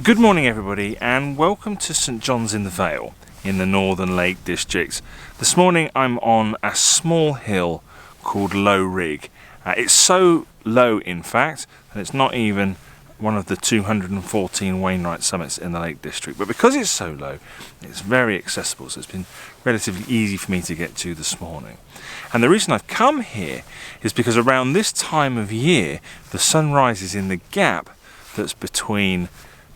Good morning everybody, and welcome to St John's in the Vale in the Northern Lake District. This morning I'm on a small hill called Low Rigg. It's so low in fact that it's not even one of the 214 Wainwright summits in the Lake District, but because it's so low it's very accessible, so it's been relatively easy for me to get to this morning. And the reason I've come here is because around this time of year the sun rises in the gap that's between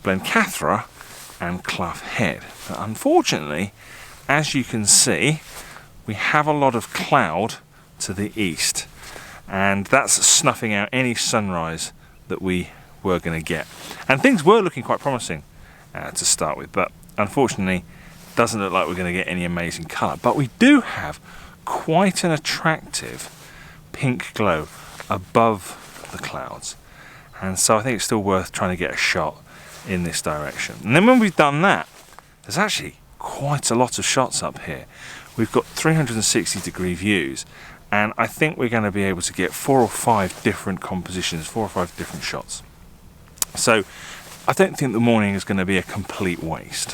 Blencathra and Clough Head. But unfortunately, as you can see, we have a lot of cloud to the east, and that's snuffing out any sunrise that we were going to get. And things were looking quite promising to start with, but unfortunately doesn't look like we're going to get any amazing colour. But we do have quite an attractive pink glow above the clouds, and so I think it's still worth trying to get a shot in this direction. And then when we've done that, there's actually quite a lot of shots up here. We've got 360-degree views, and I think we're going to be able to get 4 or 5 different compositions, 4 or 5 different shots. So I don't think the morning is going to be a complete waste.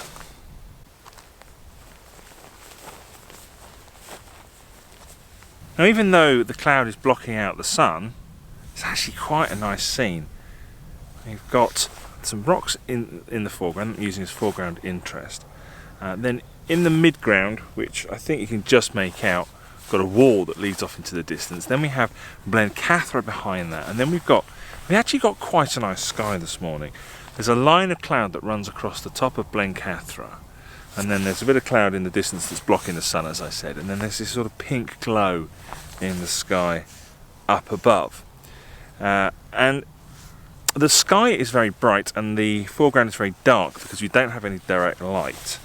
Now, even though the cloud is blocking out the sun, it's actually quite a nice scene. We've got some rocks in the foreground, using as foreground interest. Then in the midground, which I think you can just make out, got a wall that leads off into the distance. Then we have Blencathra behind that, and then we actually got quite a nice sky this morning. There's a line of cloud that runs across the top of Blencathra, and then there's a bit of cloud in the distance that's blocking the sun, as I said, and then there's this sort of pink glow in the sky up above. And the sky is very bright and the foreground is very dark because we don't have any direct light,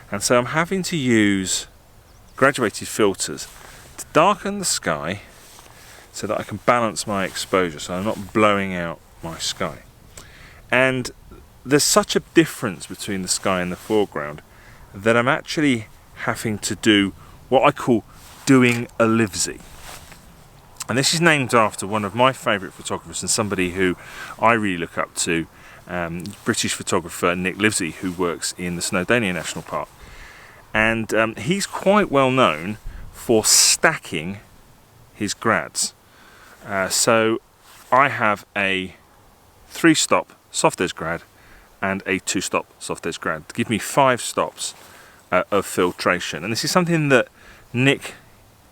and so I'm having to use graduated filters to darken the sky so that I can balance my exposure, so I'm not blowing out my sky. And there's such a difference between the sky and the foreground that I'm actually having to do what I call doing a livesy. And this is named after one of my favourite photographers and somebody who I really look up to, British photographer Nick Livesey, who works in the Snowdonia National Park. And he's quite well known for stacking his grads. So I have a 3-stop soft edge grad and a 2-stop soft edge grad to give me 5 stops of filtration. And this is something that Nick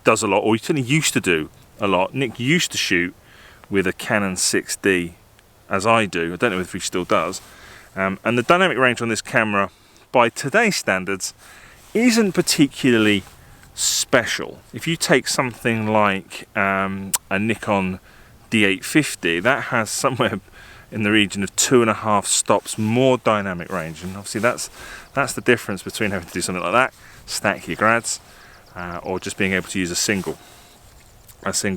does a lot, or he certainly used to do a lot. Nick used to shoot with a Canon 6D, as I do. I don't know if he still does. And the dynamic range on this camera, by today's standards, isn't particularly special. If you take something like a Nikon D850, that has somewhere in the region of 2.5 stops more dynamic range, and obviously that's the difference between having to do something like that, stack your grads, or just being able to use a single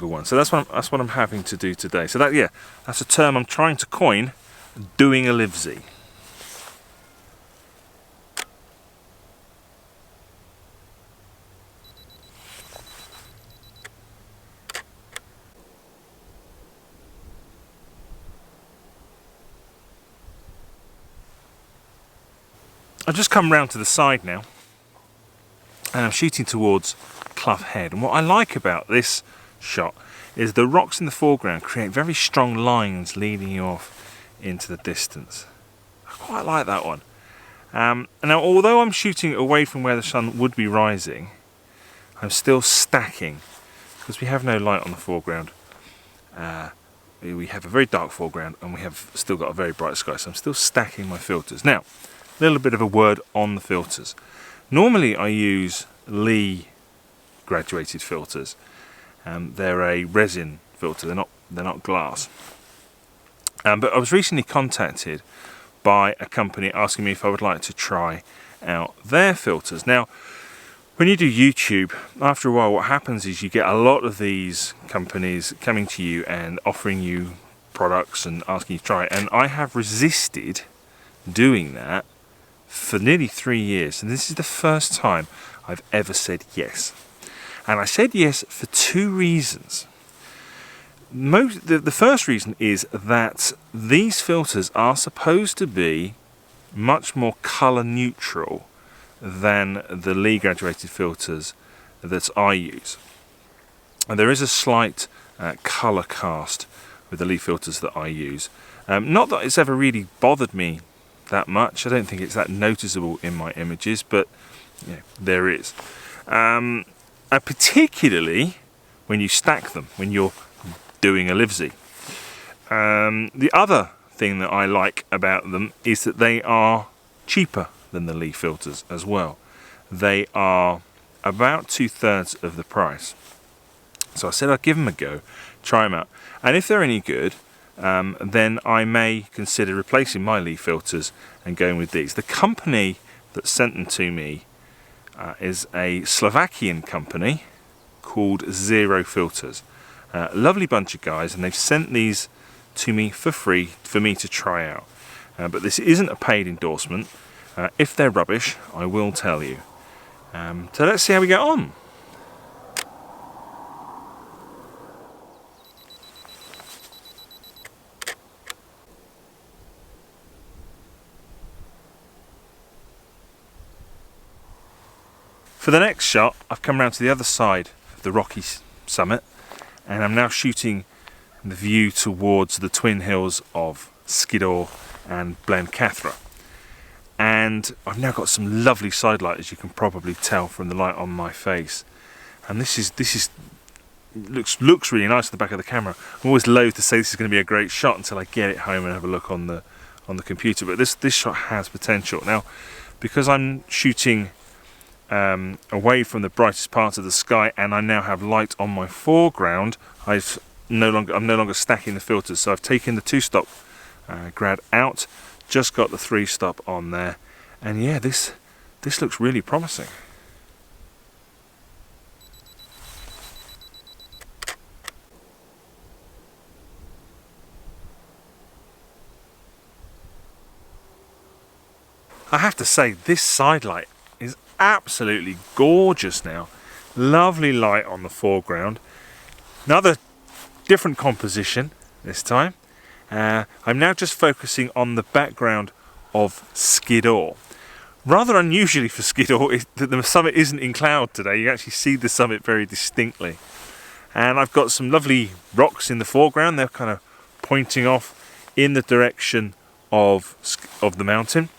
one. So that's what I'm having to do today. So that's a term I'm trying to coin, doing a livesy. I've just come round to the side now, and I'm shooting towards Clough Head. And what I like about this shot is the rocks in the foreground create very strong lines leading you off into the distance. I quite like that one. Now, although I'm shooting away from where the sun would be rising, I'm still stacking because we have no light on the foreground. We have a very dark foreground and we have still got a very bright sky, so I'm still stacking my filters. Now, a little bit of a word on the filters. Normally I use Lee graduated filters. They're a resin filter, they're not glass. But I was recently contacted by a company asking me if I would like to try out their filters. Now, when you do YouTube, after a while what happens is you get a lot of these companies coming to you and offering you products and asking you to try it, and I have resisted doing that for nearly 3 years, and this is the first time I've ever said yes. And I said yes for 2 reasons. The first reason is that these filters are supposed to be much more colour neutral than the Lee graduated filters that I use. And there is a slight colour cast with the Lee filters that I use. Not that it's ever really bothered me that much. I don't think it's that noticeable in my images, but yeah, there is. And particularly when you stack them, when you're doing a livesy. The other thing that I like about them is that they are cheaper than the Lee filters as well. They are about 2/3 of the price. So I said I'd give them a go, try them out, and if they're any good, then I may consider replacing my Lee filters and going with these. The company that sent them to me is a Slovakian company called Zero Filters. Lovely bunch of guys, and they've sent these to me for free for me to try out. But this isn't a paid endorsement. If they're rubbish, I will tell you. So let's see how we get on. For the next shot, I've come around to the other side of the rocky summit, and I'm now shooting the view towards the twin hills of Skiddaw and Blencathra. And I've now got some lovely side light, as you can probably tell from the light on my face. And this looks really nice at the back of the camera. I'm always loath to say this is going to be a great shot until I get it home and have a look on the computer. But this shot has potential. Now, because I'm shooting away from the brightest part of the sky, and I now have light on my foreground, I'm no longer stacking the filters. So I've taken the 2-stop grad out, just got the 3-stop on there, and yeah, this looks really promising. I have to say, this side light is absolutely gorgeous now. Lovely light on the foreground. Another different composition this time. I'm now just focusing on the background of Skiddaw. Rather unusually for Skiddaw is that the summit isn't in cloud today. You actually see the summit very distinctly. And I've got some lovely rocks in the foreground. They're kind of pointing off in the direction of the mountain.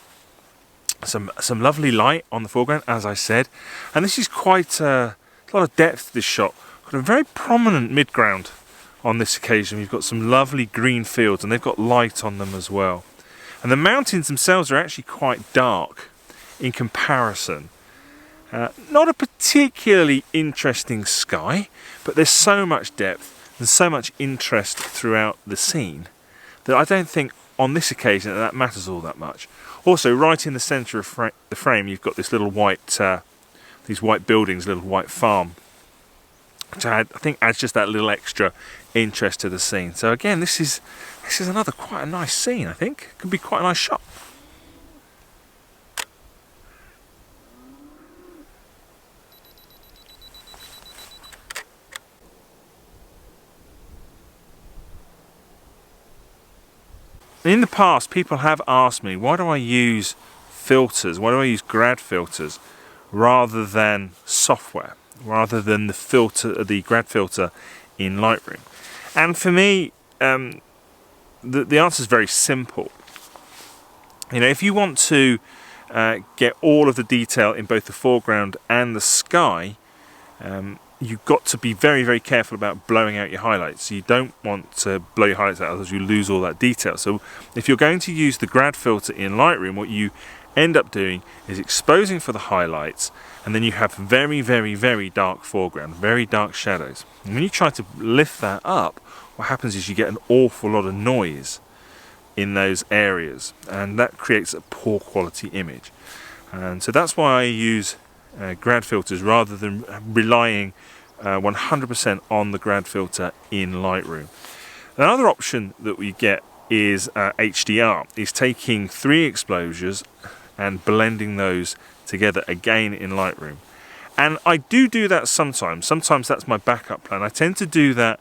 Some lovely light on the foreground, as I said. And this is quite a lot of depth, this shot. Got a very prominent midground on this occasion. We've got some lovely green fields, and they've got light on them as well. And the mountains themselves are actually quite dark in comparison. Not a particularly interesting sky, but there's so much depth and so much interest throughout the scene that I don't think on this occasion that matters all that much. Also, right in the centre of the frame, you've got this little white, these white buildings, little white farm, which I think adds just that little extra interest to the scene. So again, this is another quite a nice scene. I think could be quite a nice shot. In the past, people have asked me, why do I use filters? Why do I use grad filters rather than software, rather than the grad filter in Lightroom? And for me, the answer is very simple. You know, if you want to get all of the detail in both the foreground and the sky, you've got to be very, very careful about blowing out your highlights. You don't want to blow your highlights out, otherwise you lose all that detail. So if you're going to use the grad filter in Lightroom, what you end up doing is exposing for the highlights, and then you have very, very, very dark foreground, very dark shadows. And when you try to lift that up, what happens is you get an awful lot of noise in those areas, and that creates a poor quality image. And so that's why I use grad filters rather than relying 100% on the grad filter in Lightroom. Another option that we get is HDR, is taking 3 exposures and blending those together again in Lightroom. And I do that sometimes. Sometimes that's my backup plan. I tend to do that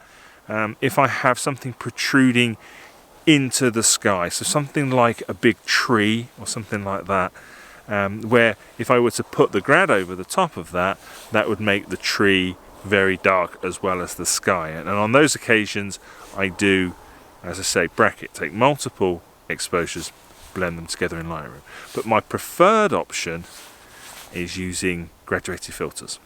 if I have something protruding into the sky. So something like a big tree or something like that, where if I were to put the grad over the top of that, that would make the tree very dark as well as the sky. And on those occasions I do, as I say, bracket, take multiple exposures, blend them together in Lightroom. But my preferred option is using graduated filters.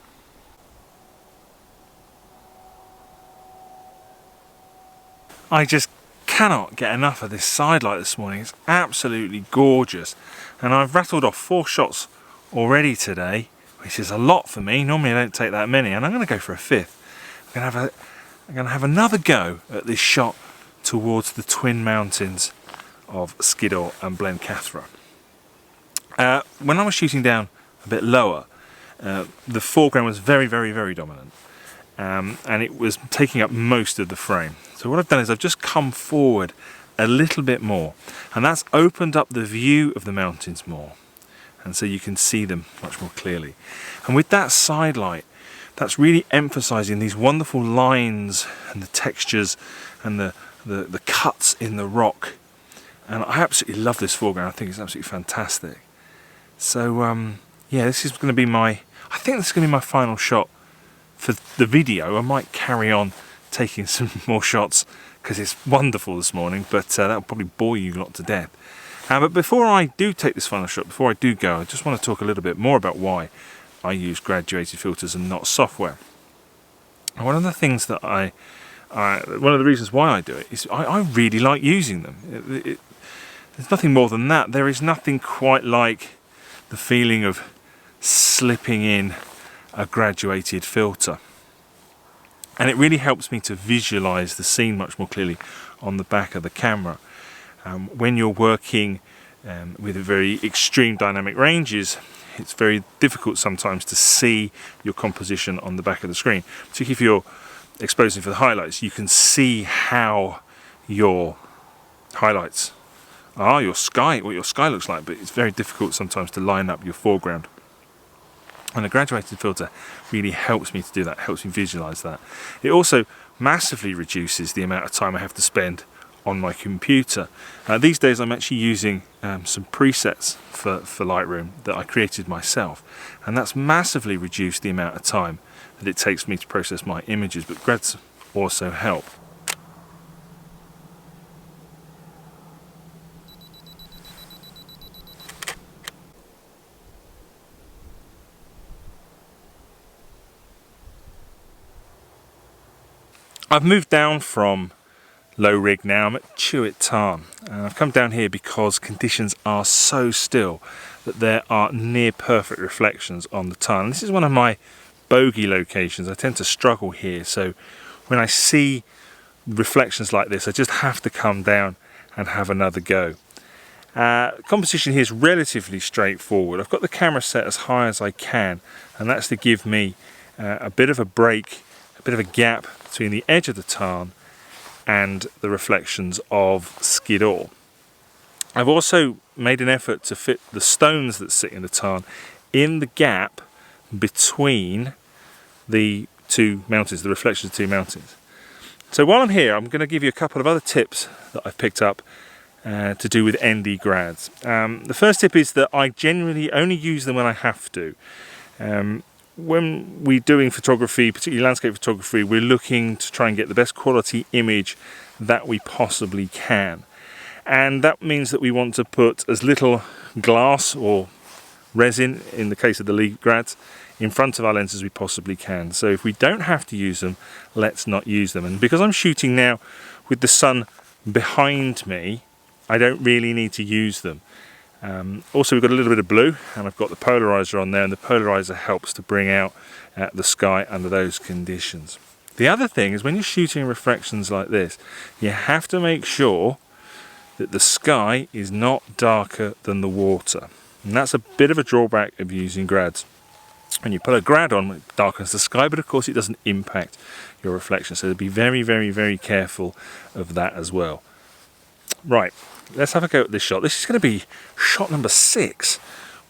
I just cannot get enough of this side light this morning. It's absolutely gorgeous, and I've rattled off 4 shots already today, which is a lot for me. Normally I don't take that many, and I'm going to go for a 5th. I'm going to have another go at this shot towards the twin mountains of Skiddaw and Blencathra. When I was shooting down a bit lower, the foreground was very, very, very dominant, and it was taking up most of the frame. So what I've done is I've just come forward a little bit more, and that's opened up the view of the mountains more, and so you can see them much more clearly. And with that side light, that's really emphasizing these wonderful lines and the textures and the cuts in the rock. And I absolutely love this foreground. I think it's absolutely fantastic. So yeah, this is going to be I think this is going to be my final shot for the video. I might carry on taking some more shots because it's wonderful this morning, but that'll probably bore you lot to death. But before I do take this final shot, before I do go, I just want to talk a little bit more about why I use graduated filters and not software. And one of the things that one of the reasons why I do it is I really like using them. There's nothing more than that. There is nothing quite like the feeling of slipping in a graduated filter. And it really helps me to visualize the scene much more clearly on the back of the camera. When you're working with very extreme dynamic ranges, it's very difficult sometimes to see your composition on the back of the screen. Particularly if you're exposing for the highlights, you can see how your highlights are, what your sky looks like, but it's very difficult sometimes to line up your foreground. And a graduated filter really helps me to do that, helps me visualize that. It also massively reduces the amount of time I have to spend on my computer. These days I'm actually using some presets for Lightroom that I created myself, and that's massively reduced the amount of time that it takes me to process my images, but grads also help. I've moved down from Low Rigg now. I'm at Tarn, and I've come down here because conditions are so still that there are near perfect reflections on the tarn. This is one of my bogey locations. I tend to struggle here, so when I see reflections like this I just have to come down and have another go. Composition here is relatively straightforward. I've got the camera set as high as I can, and that's to give me a bit of a break, a bit of a gap between the edge of the tarn and the reflections of Skiddaw. I've also made an effort to fit the stones that sit in the tarn in the gap between the two mountains, the reflections of the two mountains. So while I'm here, I'm going to give you a couple of other tips that I've picked up to do with ND grads. The first tip is that I generally only use them when I have to. When we're doing photography, particularly landscape photography, we're looking to try and get the best quality image that we possibly can. And that means that we want to put as little glass or resin, in the case of the lead grads, in front of our lens as we possibly can. So if we don't have to use them, let's not use them. And because I'm shooting now with the sun behind me, I don't really need to use them. Also, we've got a little bit of blue, and I've got the polarizer on there, and the polarizer helps to bring out the sky under those conditions. The other thing is when you're shooting reflections like this, you have to make sure that the sky is not darker than the water, and that's a bit of a drawback of using grads. When you put a grad on, it darkens the sky, but of course it doesn't impact your reflection, so be very, very, very careful of that as well. Right, let's have a go at this shot. This is going to be shot number 6,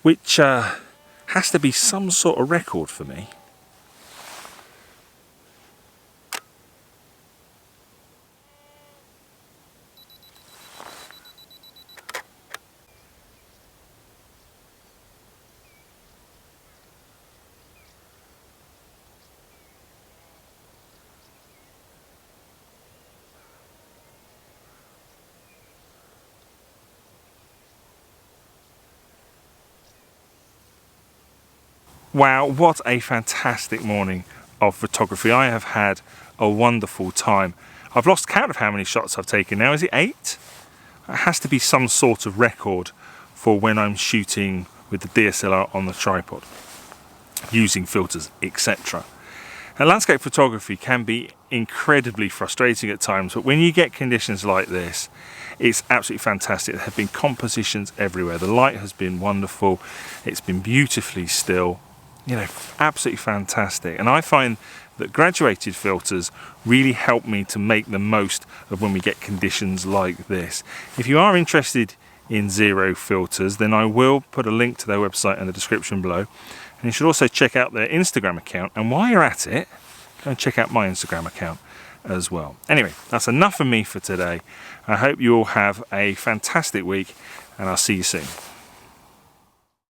which has to be some sort of record for me. Wow, what a fantastic morning of photography. I have had a wonderful time. I've lost count of how many shots I've taken now. Is it 8? It has to be some sort of record for when I'm shooting with the DSLR on the tripod, using filters, etc. Now, landscape photography can be incredibly frustrating at times, but when you get conditions like this, it's absolutely fantastic. There have been compositions everywhere. The light has been wonderful. It's been beautifully still. You know, absolutely fantastic. And I find that graduated filters really help me to make the most of when we get conditions like this. If you are interested in Zero filters, then I will put a link to their website in the description below. And you should also check out their Instagram account. And while you're at it, go and check out my Instagram account as well. Anyway, that's enough for me for today. I hope you all have a fantastic week, and I'll see you soon.